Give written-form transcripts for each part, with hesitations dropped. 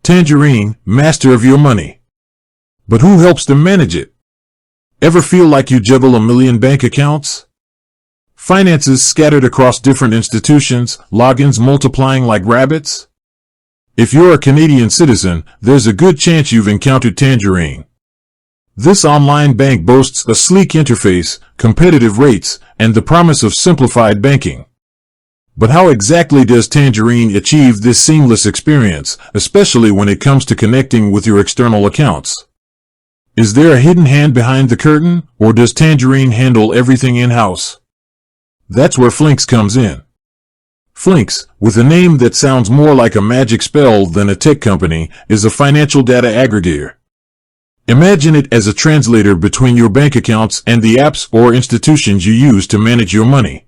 Tangerine, master of your money. But who helps them manage it? Ever feel like you juggle a million bank accounts? Finances scattered across different institutions, logins multiplying like rabbits? If you're a Canadian citizen, there's a good chance you've encountered Tangerine. This online bank boasts a sleek interface, competitive rates, and the promise of simplified banking. But how exactly does Tangerine achieve this seamless experience, especially when it comes to connecting with your external accounts? Is there a hidden hand behind the curtain, or does Tangerine handle everything in-house? That's where Flinks comes in. Flinks, with a name that sounds more like a magic spell than a tech company, is a financial data aggregator. Imagine it as a translator between your bank accounts and the apps or institutions you use to manage your money.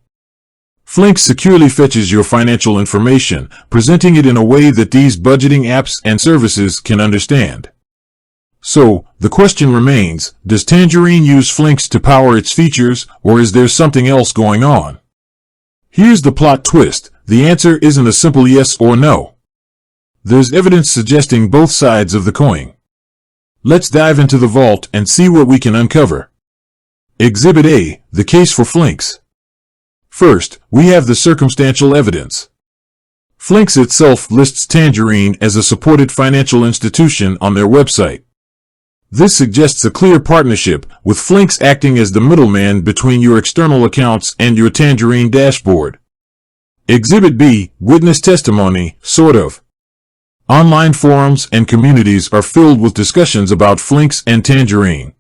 Flinks securely fetches your financial information, presenting it in a way that these budgeting apps and services can understand. So, the question remains, does Tangerine use Flinks to power its features, or is there something else going on? Here's the plot twist. The answer isn't a simple yes or no. There's evidence suggesting both sides of the coin. Let's dive into the vault and see what we can uncover. Exhibit A, the case for Flinks. First, we have the circumstantial evidence. Flinks itself lists Tangerine as a supported financial institution on their website. This suggests a clear partnership, with Flinks acting as the middleman between your external accounts and your Tangerine dashboard. Exhibit B, witness testimony, sort of. Online forums and communities are filled with discussions about Flinks and Tangerine.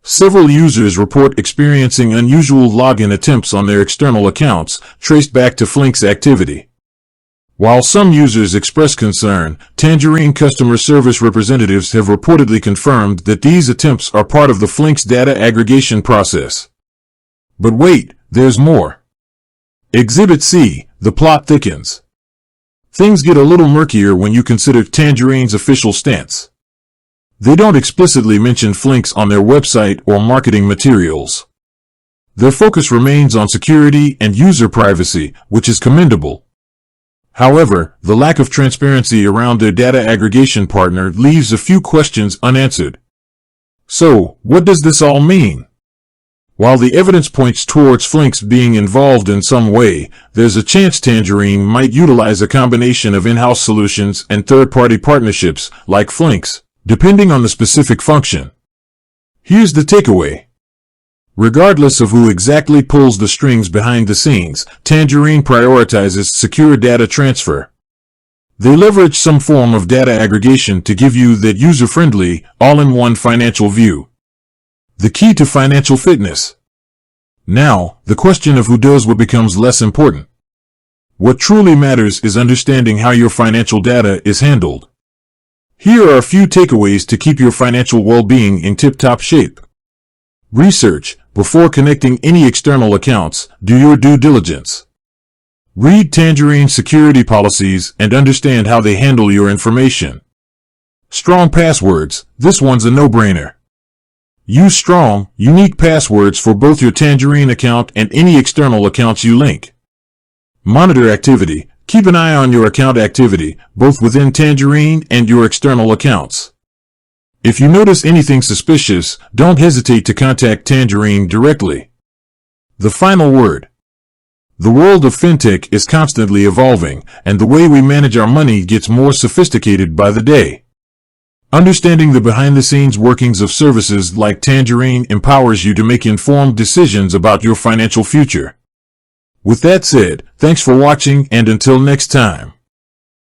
Several users report experiencing unusual login attempts on their external accounts, traced back to Flinks activity. While some users express concern, Tangerine customer service representatives have reportedly confirmed that these attempts are part of the Flinks data aggregation process. But wait, there's more. Exhibit C, the plot thickens. Things get a little murkier when you consider Tangerine's official stance. They don't explicitly mention Flinks on their website or marketing materials. Their focus remains on security and user privacy, which is commendable. However, the lack of transparency around their data aggregation partner leaves a few questions unanswered. So, what does this all mean? While the evidence points towards Flinks being involved in some way, there's a chance Tangerine might utilize a combination of in-house solutions and third-party partnerships, like Flinks, depending on the specific function. Here's the takeaway. Regardless of who exactly pulls the strings behind the scenes, Tangerine prioritizes secure data transfer. They leverage some form of data aggregation to give you that user-friendly, all-in-one financial view. The key to financial fitness. Now, the question of who does what becomes less important. What truly matters is understanding how your financial data is handled. Here are a few takeaways to keep your financial well-being in tip-top shape. Research. Before connecting any external accounts, do your due diligence. Read Tangerine's security policies and understand how they handle your information. Strong passwords. This one's a no-brainer. Use strong, unique passwords for both your Tangerine account and any external accounts you link. Monitor activity. Keep an eye on your account activity, both within Tangerine and your external accounts. If you notice anything suspicious, don't hesitate to contact Tangerine directly. The final word. The world of fintech is constantly evolving, and the way we manage our money gets more sophisticated by the day. Understanding the behind-the-scenes workings of services like Tangerine empowers you to make informed decisions about your financial future. With that said, thanks for watching, and until next time.